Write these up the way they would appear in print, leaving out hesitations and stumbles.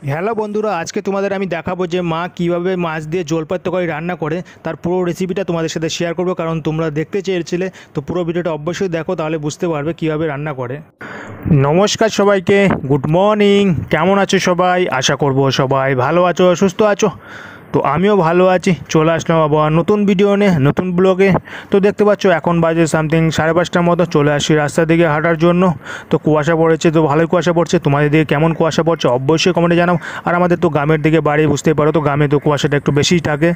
Hello বন্ধুরা, আজকে তোমাদের আমি দেখাবো যে মা কিভাবে মাছ দিয়ে জলপাই তরকারি রান্না করে তার পুরো রেসিপিটা তোমাদের সাথে শেয়ার করবো। কারণ তোমরা দেখতে চেয়েছিলে, তো পুরো ভিডিওটা অবশ্যই দেখো, তাহলে বুঝতে পারবে কিভাবে রান্না করে। নমস্কার সবাইকে, গুড মর্নিং। কেমন আছো সবাই? আশা করবো সবাই ভালো আছো, সুস্থ আছো। তো আমিও ভালো আছি। চলে আসলাম আবার নতুন ভিডিও নিয়ে, নতুন ব্লগে। তো দেখতে পাচ্ছ এখন বাজে সামথিং 5:30টার মতো। চলে আসি রাস্তার দিকে হাঁটার জন্য। তো কুয়াশা পড়েছে, তো ভালোই কুয়াশা পড়ছে। তোমাদের দিকে কেমন কুয়াশা পড়ছে অবশ্যই কমেন্টে জানাও। আর আমাদের তো গ্রামের দিকে বাড়ি, বুঝতেই পারো, তো গ্রামে তো কুয়াশাটা একটু বেশিই থাকে।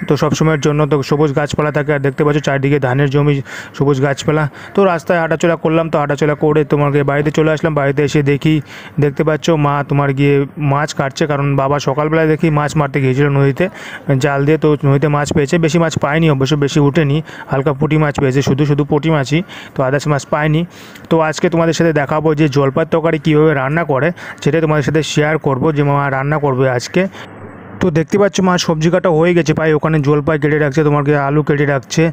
তো সবসময়ের জন্য তো সবুজ গাছপালা থাকে। আর দেখতে পাচ্ছ চারদিকে ধানের জমি, সবুজ গাছপালা। তো রাস্তায় হাঁটাচলা করলাম, তো হাঁটাচলা করে তোমাকে বাড়িতে চলে আসলাম। বাড়িতে এসে দেখতে পাচ্ছ মা তোমার গিয়ে মাছ কাটছে। কারণ বাবা সকালবেলায় দেখি মাছ মারতে গিয়েছিল নদীতে জাল দিয়ে। তো নদীতে মাছ পেয়েছে, বেশি মাছ পায়নি, অবশ্য বেশি উঠেনি, হালকা পুঁটি মাছ পেয়েছে, শুধু পুঁটি মাছই, তো আদার্স মাছ পায়নি। তো আজকে তোমাদের সাথে দেখাবো যে জলপাই তরকারি কীভাবে রান্না করে, সেটাই তোমাদের সাথে শেয়ার করব যে মা রান্না করবে আজকে। তো দেখতে পাচ্ছ মা সবজি কাটা হয়ে গেছে, প্রায় ওখানে জলপাই কেটে রাখছে, তোমাকে আলু কেটে রাখছে।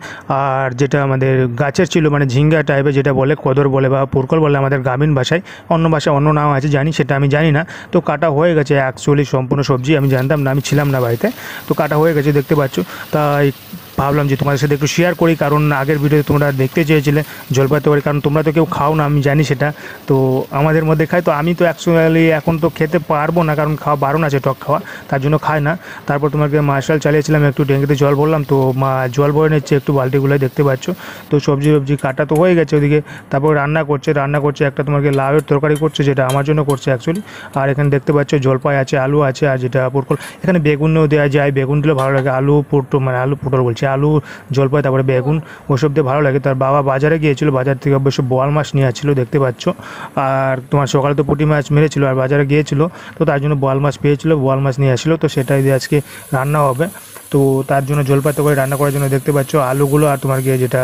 আর যেটা আমাদের গাছের ছিল, মানে ঝিঙ্গা টাইপের, যেটা বলে কদর বলে বা পুরকল বলে আমাদের গ্রামীণ ভাষায়, অন্য ভাষায় অন্য নাম আছে জানি, সেটা আমি জানি না। তো কাটা হয়ে গেছে অ্যাকচুয়ালি সম্পূর্ণ সবজি, আমি জানতাম না, আমি ছিলাম না বাড়িতে। তো কাটা হয়ে গেছে দেখতে পাচ্ছ। তাই ভাবলাম যে তোমাদের সাথে একটু শেয়ার করি, কারণ আগের ভিডিওতে তোমরা দেখতে চেয়েছিলে জলপাই তরকারি, কারণ তোমরা তো কেউ খাও না, আমি জানি সেটা। তো আমাদের মধ্যে খাই, তো আমি তো অ্যাকচুয়ালি এখন তো খেতে পারবো না, কারণ খাওয়া বারণ আছে, টক খাওয়া, তার জন্য খাই না। তারপর তোমাকে মার্শাল চালিয়েছিলাম, একটু ট্যাঙ্কিতে জল ভরলাম, তো মা জল ভরে নিচ্ছে একটু বালতিগুলোয়, দেখতে পাচ্ছ। তো সবজি কাটা তো হয়ে গেছে ওদিকে। তারপর রান্না করছে একটা তোমাকে লাউয়ের তরকারি করছে, যেটা আমার জন্য করছে অ্যাকচুয়ালি। আর এখানে দেখতে পাচ্ছ জলপাই আছে, আলু আছে, আর যেটা পুরকল, এখানে বেগুনও দেওয়া যায়, বেগুন দিলে ভালো লাগে। আলু পটল বলছে, আলু, জলপাই, তারপরে বেগুন, ওসব দিয়ে ভালো লাগে। তার বাবা বাজারে গিয়েছিল, বাজার থেকে অবশ্য বোয়াল মাছ নিয়ে আসছিলো, দেখতে পাচ্ছ। আর তোমার সকালে তো পুঁটি মাছ মেরেছিল, আর বাজারে গিয়েছিল, তো তার জন্য বোয়াল মাছ পেয়েছিল, বোয়াল মাছ নিয়ে আসছিলো, তো সেটাই দিয়ে আজকে রান্না হবে। তো তার জন্য জলপাই তরকারি রান্না করার জন্য দেখতে পাচ্ছ আলুগুলো, আর তোমার গিয়ে যেটা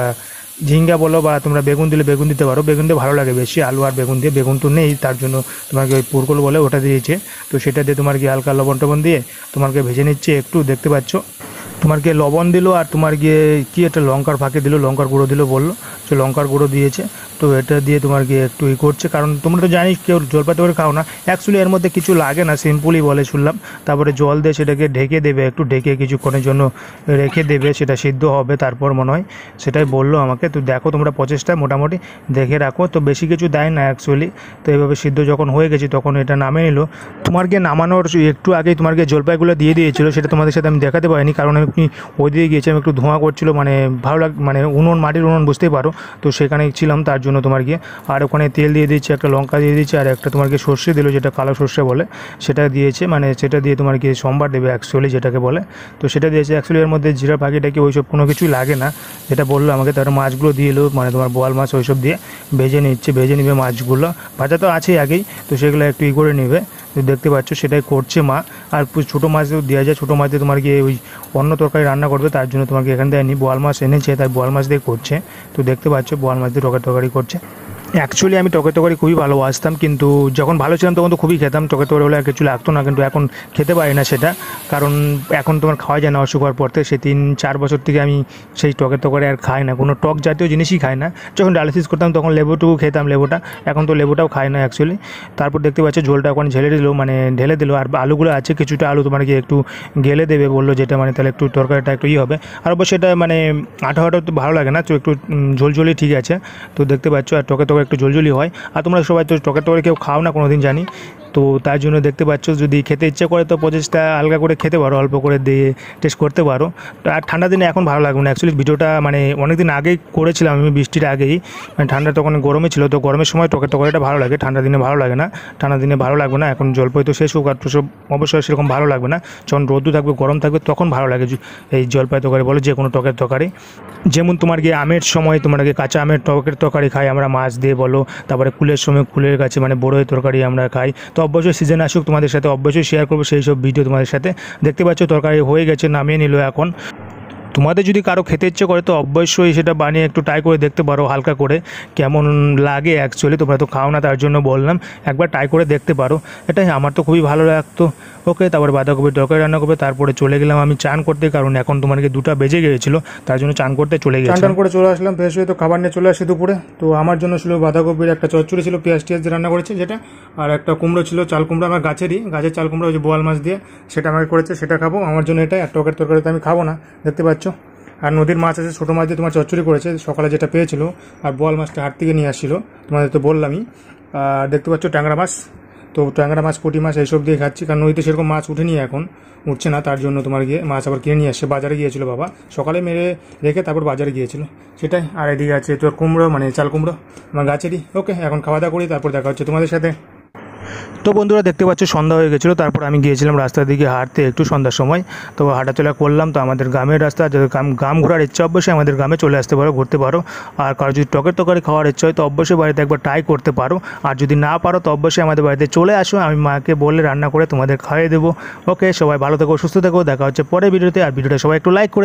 ঝিঙ্গা বলো বা তোমরা বেগুন দিলে বেগুন দিতে পারো, বেগুন দিয়ে ভালো লাগে বেশি, আলু আর বেগুন দিয়ে। বেগুন তো নেই, তার জন্য তোমাকে ওই পুরকল বলে ওটা দিয়েছে। তো সেটা দিয়ে তোমার গিয়ে হালকা লবণ টবণ দিয়ে তোমাকে ভেজে নিচ্ছে একটু, দেখতে পাচ্ছ। তোমার গিয়ে লবণ দিল, আর তোমার গিয়ে কি একটা লঙ্কার ফাঁকে দিল, লঙ্কার গুঁড়ো দিল বললো, তো লঙ্কার গুঁড়ো দিয়েছে। তো এটা দিয়ে তোমার গিয়ে একটু করছে, কারণ তোমরা তো জানিস কেউ জলপাই তরকারি খাও না, অ্যাকচুয়ালি এর মধ্যে কিছু লাগে না, সিম্পলই বলে শুনলাম। তারপরে জল দিয়ে সেটাকে ঢেকে দেবে, একটু ঢেকে কিছুক্ষণের জন্য রেখে দেবে, সেটা সিদ্ধ হবে তারপর মনে হয়, সেটাই বললো আমাকে। তো দেখো তোমরা প্রচেষ্টা মোটামুটি দেখে রাখো, তো বেশি কিছু দেয় না অ্যাকচুয়ালি। তো এইভাবে সিদ্ধ যখন হয়ে গেছে তখন এটা নামে নিল। তোমার গিয়ে নামানোর একটু আগেই তোমার গিয়ে জলপাইগুলো দিয়ে দিয়েছিলো, সেটা তোমাদের সাথে আমি দেখাতে পারিনি, কারণ আমি ওই দিকে গিয়েছিলাম, একটু ধোঁয়া করছিল, মানে ভালো মানে উনুন, মাটির উনুন, বুঝতেই পারো। তো সেখানে ছিলাম, তার জন্য তোমার গিয়ে। আর ওখানে তেল দিয়ে দিচ্ছে, একটা লঙ্কা দিয়ে দিচ্ছে, আর একটা তোমার গিয়ে সর্ষে দিল, যেটা কালো সর্ষে বলে, সেটা দিয়েছে। মানে সেটা দিয়ে তোমার গিয়ে সোমবার দেবে অ্যাকচুয়ালি, যেটাকে বলে। তো সেটা দিয়েছে অ্যাকচুয়ালি, এর মধ্যে জিরা পাখিটাকি ওইসব কোনো কিছুই লাগে না, যেটা বললো আমাকে। তার মাছগুলো দিয়ে এলো, মানে তোমার বোয়াল মাছ ওইসব দিয়ে ভেজে নিবে মাছগুলো, ভাজা তো আছেই আগেই, তো সেগুলো একটু করে নেবে। তো দেখতে পাচ্ছ সেটাই করছে মা। আর ছোটো মাছ দেওয়া যায়, ছোটো মাছ দিয়ে তোমার গিয়ে ওই অন্য তরকারি রান্না করবে, তার জন্য তোমাকে এখান দেয়নি, বোয়াল মাছ এনেছে, তাই বোয়াল মাছ দিয়ে করছে। তো দেখতে পাচ্ছ বোয়াল মাছ দিয়ে তরকারি করছে। অ্যাকচুয়ালি আমি টকের তরকারি খুবই ভালোবাসতাম, কিন্তু যখন ভালো ছিলাম তখন তো খুবই খেতাম টকের তরকারি, হলে আর কিছু লাগতো না, কিন্তু এখন খেতে পারি না সেটা, কারণ এখন তোমার খাওয়া যায় না অসুখ হওয়ার পর থেকে। সেই 3-4 বছর থেকে আমি সেই টকের তরকারি আর খাই না, কোনো টক জাতীয় জিনিসই খাই না। যখন ডায়ালিসিস করতাম তখন লেবুটুকু খেতাম, লেবুটা, এখন তো লেবুটাও খাই না অ্যাকচুয়ালি। তারপর দেখতে পাচ্ছ ঝোলটা ওখানে ঢেলে দিল, আর আলুগুলো আছে কিছুটা আলু তোমার গিয়ে একটু গেলে দেবে বললো, যেটা মানে তাহলে একটু তরকারিটা একটু হবে। আর অবশ্যই এটা মানে আঠা তো ভালো লাগে না, তো একটু ঝোলঝোলি ঠিক আছে। তো দেখতে পাচ্ছ, আর টকের তরকারি একটু ঝোলঝোলি হয়। আর তোমরা সবাই তো টকের তরকারি কেউ খাও না কোনো দিন জানি, তো তার জন্য দেখতে পাচ্ছ যদি খেতে ইচ্ছে করে তো প্রচেষ্টা হালকা করে খেতে পারো, অল্প করে দিয়ে টেস্ট করতে পারো। আর ঠান্ডা দিনে এখন ভালো লাগবে না অ্যাকচুয়ালি। ভিডিওটা মানে অনেক দিন আগেই করেছিলাম আমি, বৃষ্টির আগেই, মানে ঠান্ডা তখন গরমে ছিল, তো গরমের সময় টকের তরকারিটা ভালো লাগে, ঠান্ডা দিনে ভালো লাগে না, ঠান্ডা দিনে ভালো লাগবে না। এখন জলপাই তো শেষ হোক, আর তো সব অবশ্যই সেরকম ভালো লাগবে না, যখন রোদ্দু থাকবে, গরম থাকবে, তখন ভালো লাগে এই জলপাই তরকারি বলো, যে কোনো টকের তরকারি। যেমন তোমার গিয়ে আমের সময় তোমার গিয়ে কাঁচা আমের টকের তরকারি খাই আমরা মাছ দিয়ে বলো, তারপরে কুলের সময় কুলের গাছে মানে বড়োই তরকারি আমরা খাই। তো অবশ্যই সিজন আসুক, তোমাদের সাথে অবশ্যই শেয়ার করবো সেই সব ভিডিও তোমাদের সাথে। দেখতে পাচ্ছ তরকারি হয়ে গেছে, নামিয়ে নিল এখন। তোমাদের যদি কারো খেতে ইচ্ছে করে তো অবশ্যই সেটা বানিয়ে একটু ট্রাই করে দেখতে পারো, হালকা করে কেমন লাগে। অ্যাকচুয়ালি তোমরা তো খাও না, তার জন্য বললাম একবার ট্রাই করে দেখতে পারো। এটাই আমার তো খুবই ভালো লাগতো। ওকে, তারপরে বাঁধাকপির তরকারি রান্না করবে, তারপরে চলে গেলাম আমি চান করতে, কারণ এখন তোমাকে 2টা বেজে গিয়েছিলো, তার জন্য চান করতে চলে গেছি। চান করে চলে আসলাম ফ্রেশ হয়ে, তো খাবার নিয়ে চলে আসি দুপুরে। তো আমার জন্য ছিল বাঁধাকপির একটা চচ্চড়ি ছিল, পেঁয়াজ টিয়াজ দিয়ে রান্না করেছে যেটা, আর একটা কুমড়ো ছিল, চাল কুমড়ো আমার গাছের চাল কুমড়ো, ওই যে বোয়াল মাছ দিয়ে সেটা আমাকে করেছে, সেটা খাবো। আমার জন্য এটা, আর টকের তরকারিতে আমি খাবো না, দেখতে পাচ্ছ। আর নদীর মাছ আছে, ছোটো মাছ দিয়ে তোমার চচ্চড়ি করেছে সকালে যেটা পেয়েছিল, আর বোয়াল মাছটা হাট থেকে নিয়ে আসছিল, তোমাদের তো বললামই। আর দেখতে পাচ্ছ ট্যাংরা মাছ, তো ট্যাংরা মাছ, পুঁটি মাছ এইসব দিয়ে খাচ্ছি, কারণ নদীতে সেরকম মাছ উঠেনি, এখন উঠছে না, তার জন্য তোমার গিয়ে মাছ আবার কিনে নিয়ে আসছে। বাজারে গিয়েছিল বাবা, সকালে মেরে রেখে তারপর বাজারে গিয়েছিল, সেটাই। আর এদিকে আছে তোর কুমড়ো, মানে চাল কুমড়ো আমার গাছেরই। ওকে, এখন খাওয়া দাওয়া করি, তারপর দেখা হচ্ছে তোমাদের সাথে। তো বন্ধুরা দেখতে পাচ্ছ সন্ধ্যা হয়ে গেছিলো, তারপর আমি গিয়েছিলাম রাস্তার দিকে হাঁটতে একটু সন্ধ্যার সময়। তো হাঁটাচলা করলাম, তো আমাদের গ্রামের রাস্তা, যদি গ্রাম ঘোরার ইচ্ছা অবশ্যই আমাদের গ্রামে চলে আসতে পারো, ঘুরতে পারো। আর কারো যদি টকের তরকারি খাওয়ার ইচ্ছা হয় তো অবশ্যই বাড়িতে একবার ট্রাই করতে পারো। আর যদি না পারো তো অবশ্যই আমাদের বাড়িতে চলে আসো, আমি মাকে বললে রান্না করে তোমাদের খাইয়ে দেবো। ওকে, সবাই ভালো থেকো, সুস্থ থেকো, দেখা হচ্ছে পরের ভিডিওতে। আর ভিডিওটা সবাই একটু লাইক করে